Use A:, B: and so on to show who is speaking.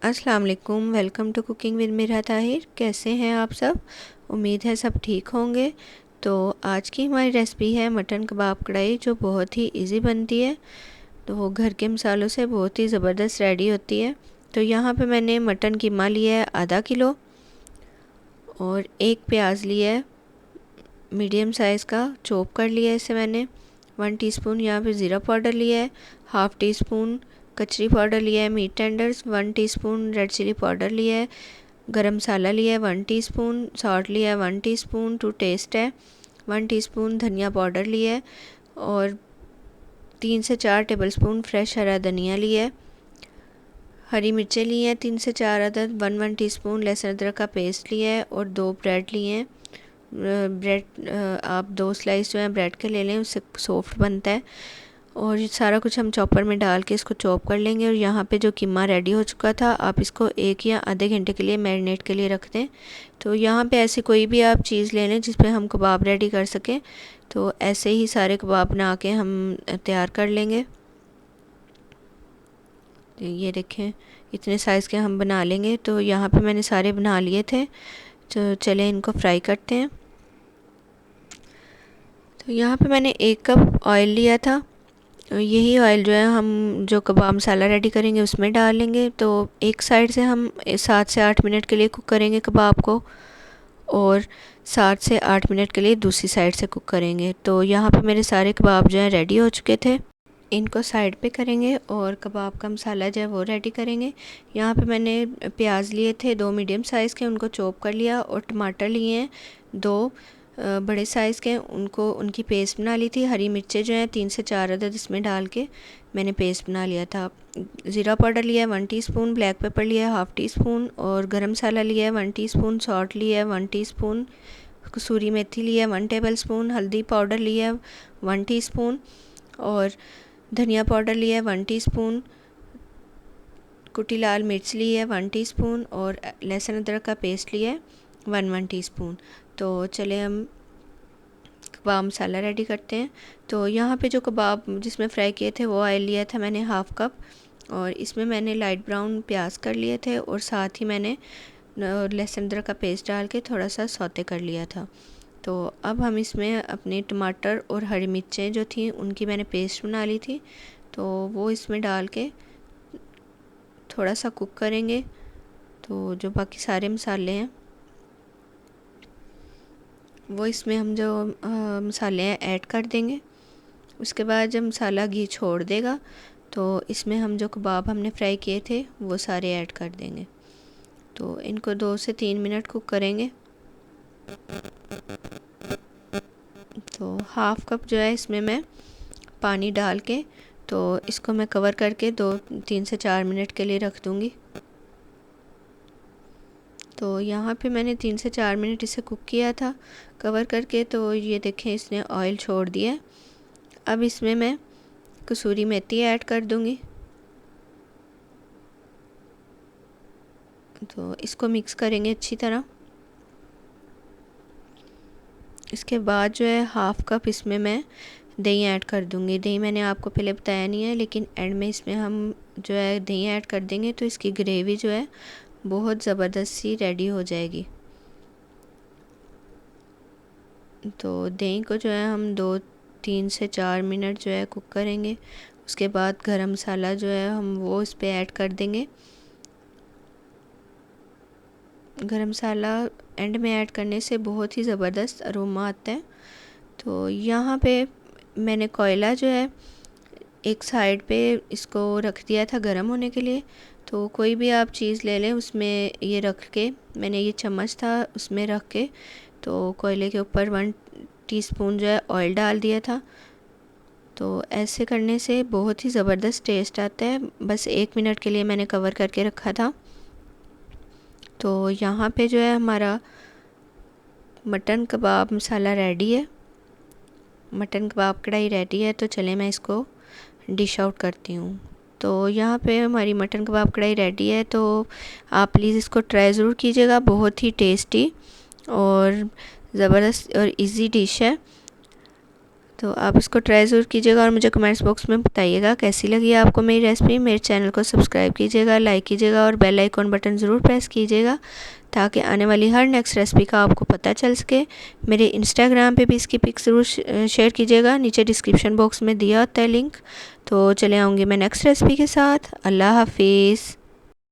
A: अस्सलाम वालेकुम। Welcome to cooking with Mira Tahir. कैसे हैं आप सब? उम्मीद है सब ठीक होंगे। तो आज की हमारी रेसिपी है मटन कबाब कढ़ाई, जो बहुत ही इजी बनती है। तो वो घर के मसालों से बहुत ही ज़बरदस्त रेडी होती है। तो यहाँ पे मैंने मटन कीमा लिया है आधा किलो, और एक प्याज लिया है मीडियम साइज़ का, चॉप कर लिया है इसे मैंने। 1 टीस्पून यहाँ पे ज़ीरा पाउडर लिया है, हाफ़ टी स्पून कचरी पाउडर लिया है meat tenders, 1 teaspoon red chilli powder लिया है, गरम मसाला लिया है 1 टीस्पून, सॉल्ट लिया है 1 टीस्पून टू टेस्ट है, 1 टीस्पून धनिया पाउडर लिया है, और 3 से 4 टेबलस्पून फ्रेश हरा धनिया लिया है। हरी मिर्चें ली हैं 3 से 4 अदद, 1 टीस्पून लहसुन अदरक का पेस्ट लिया है, और 2 ब्रेड लिए हैं। ब्रेड आप 2 स्लाइस जो है ब्रेड के ले लें, उससे सॉफ्ट बनता है। और ये सारा कुछ हम चॉपर में डाल के इसको चॉप कर लेंगे। और यहाँ पे जो कीमा रेडी हो चुका था, आप इसको 1 या आधे घंटे के लिए मैरिनेट के लिए रख दें। तो यहाँ पे ऐसे कोई भी आप चीज़ ले लें जिस पे हम कबाब रेडी कर सकें। तो ऐसे ही सारे कबाब बना के हम तैयार कर लेंगे। ये देखें, इतने साइज़ के हम बना लेंगे। तो यहाँ पे मैंने सारे बना लिए थे, तो चलें इनको फ्राई करते हैं। तो यहाँ पे मैंने 1 कप ऑयल लिया था। यही ऑयल जो है हम जो कबाब मसाला रेडी करेंगे उसमें डालेंगे। तो एक साइड से हम 7 से 8 मिनट के लिए कुक करेंगे कबाब को, और 7 से 8 मिनट के लिए दूसरी साइड से कुक करेंगे। तो यहाँ पे मेरे सारे कबाब जो हैं रेडी हो चुके थे। इनको साइड पे करेंगे और कबाब का मसाला जो है वो रेडी करेंगे। यहाँ पे मैंने प्याज लिए थे 2 मीडियम साइज़ के, उनको चॉप कर लिया, और टमाटर लिए हैं 2 बड़े साइज़ के, उनको उनकी पेस्ट बना ली थी। हरी मिर्चें जो हैं 3 से 4 अदद इसमें डाल के मैंने पेस्ट बना लिया था। ज़ीरा पाउडर लिया है 1 टीस्पून, ब्लैक पेपर लिया है हाफ़ टी स्पून, और गरम मसाला लिया है 1 टीस्पून, सॉल्ट लिया है 1 टीस्पून, कसूरी मेथी लिया है 1 टेबलस्पून, हल्दी पाउडर लिया है 1 टीस्पून, और धनिया पाउडर लिया है 1 टीस्पून, कुटी लाल मिर्च ली है 1 टीस्पून, और लहसुन अदरक का पेस्ट लिया है 1 टीस्पून। तो चले हम कबाब मसाला रेडी करते हैं। तो यहाँ पे जो कबाब जिसमें फ्राई किए थे वो ऑयल लिया था मैंने हाफ़ कप, और इसमें मैंने लाइट ब्राउन प्याज कर लिए थे, और साथ ही मैंने लहसुन अदरक का पेस्ट डाल के थोड़ा सा सौते कर लिया था। तो अब हम इसमें अपने टमाटर और हरी मिर्चें जो थी उनकी मैंने पेस्ट बना ली थी, तो वो इसमें डाल के थोड़ा सा कुक करेंगे। तो जो बाकी सारे मसाले हैं वो इसमें हम जो मसाले हैं ऐड कर देंगे। उसके बाद जब मसाला घी छोड़ देगा तो इसमें हम जो कबाब हमने फ्राई किए थे वो सारे ऐड कर देंगे। तो इनको 2 से 3 मिनट कुक करेंगे। तो हाफ़ कप जो है इसमें मैं पानी डाल के, तो इसको मैं कवर करके 3 से 4 मिनट के लिए रख दूँगी। तो यहाँ पे मैंने 3 से 4 मिनट इसे कुक किया था कवर करके। तो ये देखें, इसने ऑयल छोड़ दिया है। अब इसमें मैं कसूरी मेथी ऐड कर दूँगी। तो इसको मिक्स करेंगे अच्छी तरह। इसके बाद जो है हाफ़ कप इसमें मैं दही ऐड कर दूँगी। दही मैंने आपको पहले बताया नहीं है, लेकिन एंड में इसमें हम जो है दही ऐड कर देंगे, तो इसकी ग्रेवी जो है बहुत ज़बरदस्त सी रेडी हो जाएगी। तो दही को जो है हम 3 से 4 मिनट जो है कुक करेंगे। उसके बाद गरम मसाला जो है हम वो इस पे ऐड कर देंगे। गरम मसाला एंड में ऐड करने से बहुत ही ज़बरदस्त अरोमा आता है। तो यहाँ पे मैंने कोयला जो है एक साइड पे इसको रख दिया था गरम होने के लिए। तो कोई भी आप चीज़ ले लें, उसमें ये रख के, मैंने ये चम्मच था उसमें रख के, तो कोयले के ऊपर 1 टीस्पून जो है ऑयल डाल दिया था। तो ऐसे करने से बहुत ही ज़बरदस्त टेस्ट आता है। बस 1 मिनट के लिए मैंने कवर करके रखा था। तो यहाँ पे जो है हमारा मटन कबाब मसाला रेडी है, मटन कबाब कढ़ाई रेडी है। तो चले मैं इसको डिश आउट करती हूँ। तो यहाँ पे हमारी मटन कबाब कढ़ाई रेडी है। तो आप प्लीज़ इसको ट्राई ज़रूर कीजिएगा, बहुत ही टेस्टी और ज़बरदस्त और इजी डिश है। तो आप इसको ट्राई ज़रूर कीजिएगा और मुझे कमेंट्स बॉक्स में बताइएगा कैसी लगी आपको मेरी रेसिपी। मेरे चैनल को सब्सक्राइब कीजिएगा, लाइक कीजिएगा और बेल आइकॉन बटन ज़रूर प्रेस कीजिएगा ताकि आने वाली हर नेक्स्ट रेसिपी का आपको पता चल सके। मेरे इंस्टाग्राम पे भी इसकी पिक ज़रूर शेयर कीजिएगा, नीचे डिस्क्रिप्शन बॉक्स में दिया होता है लिंक। तो चले आऊँगी मैं नेक्स्ट रेसिपी के साथ। अल्लाह हाफिज़।